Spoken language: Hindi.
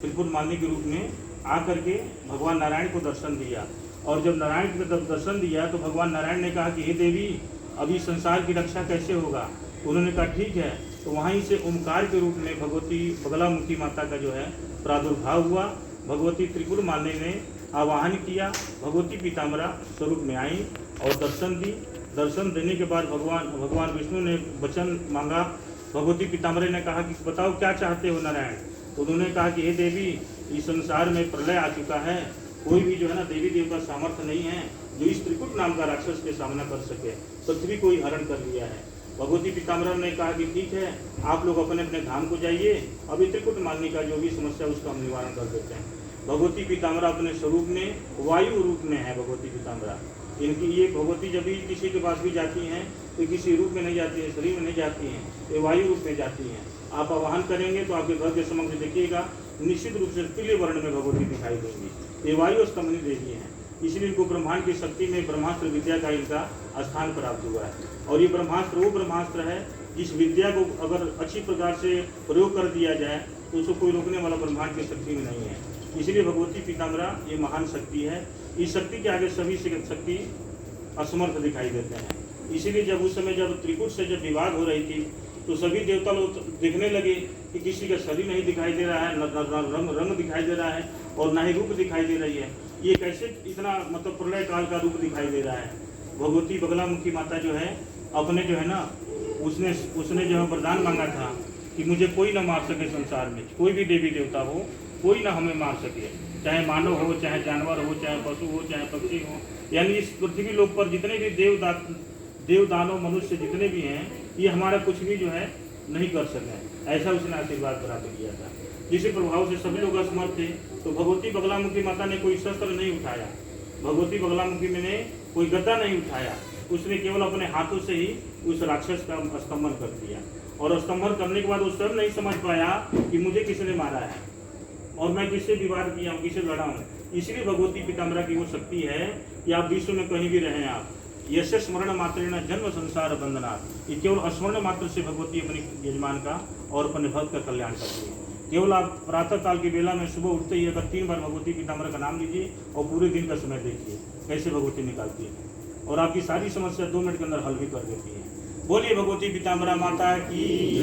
त्रिपुर मालिनी के रूप में आकर के भगवान नारायण को दर्शन दिया। और जब नारायण को दर्शन दिया तो भगवान नारायण ने कहा कि हे देवी, अभी संसार की रक्षा कैसे होगा। उन्होंने कहा ठीक है। तो वहीं से ओमकार के रूप में भगवती बगलामुखी माता का जो है प्रादुर्भाव हुआ। भगवती त्रिपुर मालिनी ने आवाहन किया, भगवती पीताम्बरा स्वरूप में आई और दर्शन दी। दर्शन देने के बाद भगवान विष्णु ने वचन मांगा। भगवती पीताम्बरा ने कहा कि बताओ क्या चाहते हो नारायण। तो उन्होंने कहा कि हे देवी, इस संसार में प्रलय आ चुका है, कोई भी जो है ना देवी देवता सामर्थ्य नहीं है जो इस त्रिकुट नाम का राक्षस के सामना कर सके। पृथ्वी को ही हरण कर लिया है। भगवती पीताम्बरा ने कहा कि ठीक है, आप लोग अपने अपने धाम को जाइए, अभी त्रिकुट मालिनी का जो भी समस्या उसका हम निवारण कर देते हैं। भगवती पीताम्बरा अपने स्वरूप में वायु रूप में है। भगवती पीताम्बरा इनकी ये भगवती जब भी किसी के पास भी जाती हैं तो किसी रूप में नहीं जाती है, शरीर में नहीं जाती हैं, ये वायु रूप में जाती हैं। आप आवाहन करेंगे तो आपके घर के समक्ष देखिएगा, निश्चित रूप से पीले वर्ण में भगवती दिखाई देंगी। ये वायु स्तंभनी देवी हैं, इसलिए इनको ब्रह्मांड की शक्ति में ब्रह्मास्त्र विद्या का इनका स्थान प्राप्त हुआ है। और ये ब्रह्मास्त्र वो ब्रह्मास्त्र है जिस विद्या को अगर अच्छी प्रकार से प्रयोग कर दिया जाए तो उसको कोई रोकने वाला ब्रह्मांड की शक्ति में नहीं है। इसलिए भगवती पीताम्बरा ये महान शक्ति है। इस शक्ति के आगे सभी शक्ति असमर्थ दिखाई देते हैं। इसीलिए जब उस समय जब त्रिकुट से जब विवाद हो रही थी तो सभी देवता लोग देखने लगे कि किसी का शरीर नहीं दिखाई दे रहा है, न रंग दिखाई दे रहा है और न ही रूप दिखाई दे रही है। ये कैसे इतना मतलब प्रलय काल का रूप दिखाई दे रहा है। भगवती बगलामुखी माता जो है अपने जो है ना उसने जो है वरदान मांगा था कि मुझे कोई ना मार सके, संसार में कोई भी देवी देवता हो कोई ना हमें मार सके, चाहे मानव हो, चाहे जानवर हो, चाहे पशु हो, चाहे पक्षी हो। यानी इस पृथ्वी लोक पर जितने भी देव दानव मनुष्य जितने भी हैं, ये हमारा कुछ भी जो है नहीं कर सके। ऐसा उसने आशीर्वाद प्राप्त किया था, जिसके प्रभाव से सभी लोग असमर्थ थे। तो भगवती बगलामुखी माता ने कोई शस्त्र नहीं उठाया, भगवती बगलामुखी ने कोई गद्दा नहीं उठाया, उसने केवल अपने हाथों से ही उस राक्षस का स्तंभन कर दिया। और स्तंभन करने के बाद वो स्वयं नहीं समझ पाया कि मुझे किसने मारा है और मैं किससे विवाद किया हूँ, किससे लड़ा हूँ। इसलिए भगवती पीताम्बरा की वो शक्ति है कि आप विश्व में कहीं भी रहें, आप यश स्मरण मात्रेण जन्म संसार बंधनात्। ये केवल स्मरण मात्र से भगवती अपने यजमान का और अपने भक्त का कल्याण करती है। केवल आप प्रातः काल की बेला में सुबह उठते ही अगर 3 बार भगवती पीताम्बरा का नाम लीजिए और पूरे दिन का समय देखिए कैसे भगवती निकालती है और आपकी सारी समस्या 2 मिनट के अंदर हल भी कर देती है। बोलिए भगवती पीताम्बरा माता की।